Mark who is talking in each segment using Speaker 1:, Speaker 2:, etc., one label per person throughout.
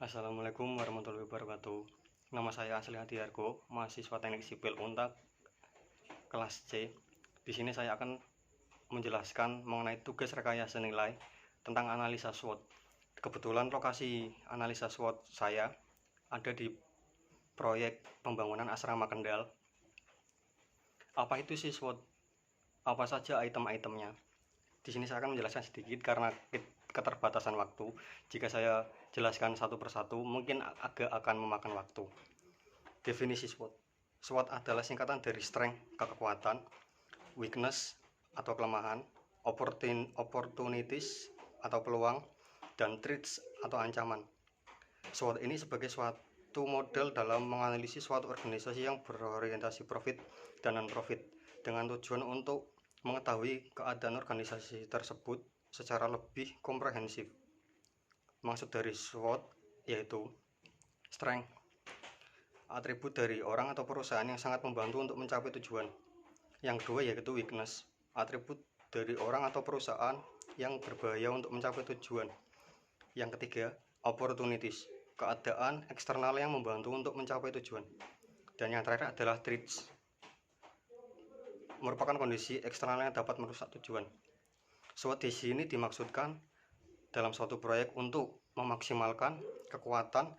Speaker 1: Assalamualaikum warahmatullahi wabarakatuh. Nama saya Asli Hadiargo, mahasiswa Teknik Sipil Untak kelas C. Di sini saya akan menjelaskan mengenai tugas rekayasa nilai tentang analisa SWOT. Kebetulan lokasi analisa SWOT saya ada di proyek pembangunan asrama Kendal. Apa itu sih SWOT? Apa saja item-itemnya? Di sini saya akan menjelaskan sedikit karena keterbatasan waktu. Jika saya jelaskan satu persatu mungkin akan memakan waktu. Definisi SWOT. SWOT adalah singkatan dari strength, kekuatan, weakness atau kelemahan, opportunities atau peluang, dan threats atau ancaman. SWOT ini sebagai suatu model dalam menganalisis suatu organisasi yang berorientasi profit dan non-profit dengan tujuan untuk mengetahui keadaan organisasi tersebut secara lebih komprehensif. Maksud dari SWOT yaitu strength, atribut dari orang atau perusahaan yang sangat membantu untuk mencapai tujuan. Yang kedua yaitu weakness, atribut dari orang atau perusahaan yang berbahaya untuk mencapai tujuan. Yang ketiga, opportunities, keadaan eksternal yang membantu untuk mencapai tujuan. Dan yang terakhir adalah threats, merupakan kondisi eksternal yang dapat merusak tujuan. SWOT di sini dimaksudkan dalam suatu proyek untuk memaksimalkan kekuatan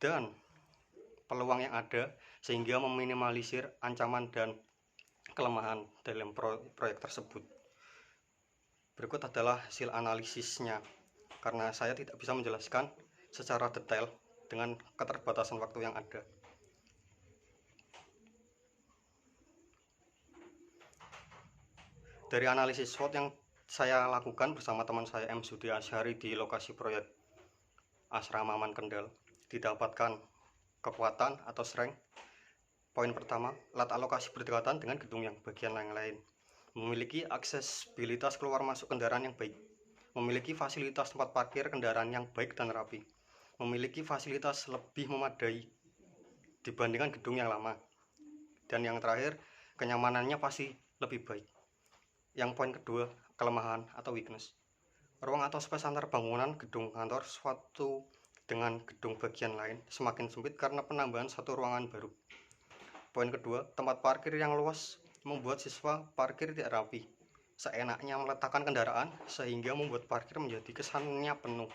Speaker 1: dan peluang yang ada sehingga meminimalisir ancaman dan kelemahan dalam proyek tersebut. Berikut adalah hasil analisisnya, karena saya tidak bisa menjelaskan secara detail dengan keterbatasan waktu yang ada. Dari analisis SWOT yang saya lakukan bersama teman saya M. Sudi Asyari di lokasi proyek Asrama Man Kendal, didapatkan kekuatan atau strength. Poin pertama, latar alokasi berdekatan dengan gedung yang bagian lain, memiliki aksesibilitas keluar masuk kendaraan yang baik, memiliki fasilitas tempat parkir kendaraan yang baik dan rapi, memiliki fasilitas lebih memadai dibandingkan gedung yang lama, dan yang terakhir, kenyamanannya pasti lebih baik. Yang poin kedua, kelemahan atau weakness. Ruang atau space antar bangunan gedung kantor suatu dengan gedung bagian lain semakin sempit karena penambahan satu ruangan baru. Poin kedua, tempat parkir yang luas membuat siswa parkir tidak rapi, seenaknya meletakkan kendaraan sehingga membuat parkir menjadi kesannya penuh.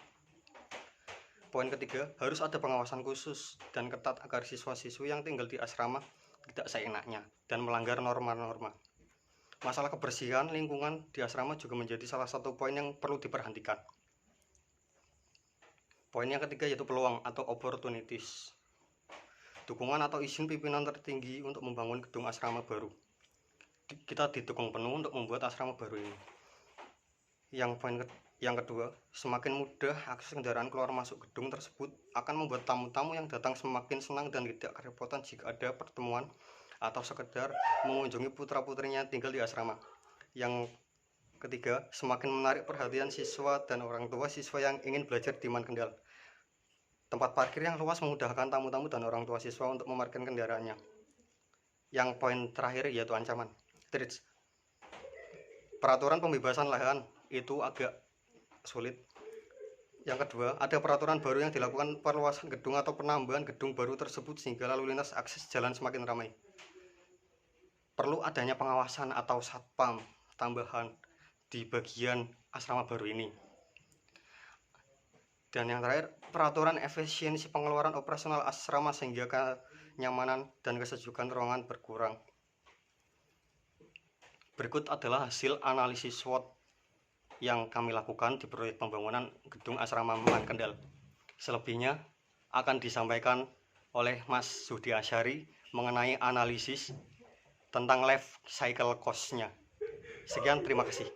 Speaker 1: Poin ketiga, harus ada pengawasan khusus dan ketat agar siswa-siswi yang tinggal di asrama tidak seenaknya dan melanggar norma-norma. Masalah kebersihan lingkungan di asrama juga menjadi salah satu poin yang perlu diperhatikan. Poin yang ketiga yaitu peluang atau opportunities. Dukungan atau izin pimpinan tertinggi untuk membangun gedung asrama baru. Kita didukung penuh untuk membuat asrama baru ini. Yang kedua, semakin mudah akses kendaraan keluar masuk gedung tersebut akan membuat tamu-tamu yang datang semakin senang dan tidak kerepotan jika ada pertemuan atau sekedar mengunjungi putra-putrinya tinggal di asrama. Yang ketiga, semakin menarik perhatian siswa dan orang tua siswa yang ingin belajar di Man Kendal. Tempat parkir yang luas memudahkan tamu-tamu dan orang tua siswa untuk memarkirkan kendaraannya. Yang poin terakhir yaitu ancaman, threats. Peraturan pembebasan lahan itu agak sulit. Yang kedua, ada peraturan baru yang dilakukan perluasan gedung atau penambahan gedung baru tersebut sehingga lalu lintas akses jalan semakin ramai. Perlu adanya pengawasan atau satpam tambahan di bagian asrama baru ini. Dan yang terakhir, peraturan efisiensi pengeluaran operasional asrama sehingga kenyamanan dan kesejukan ruangan berkurang. Berikut adalah hasil analisis SWOT yang kami lakukan di proyek pembangunan gedung asrama Man Kendal. Selebihnya akan disampaikan oleh Mas Sudi Asyari mengenai analisis tentang life cycle cost-nya. Sekian, terima kasih.